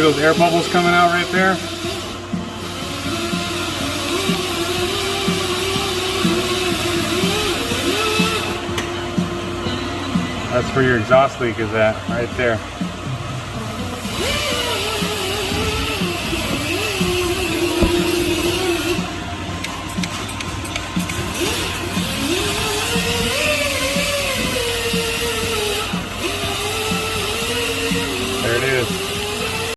See those air bubbles coming out right there? That's where your exhaust leak is at, right there.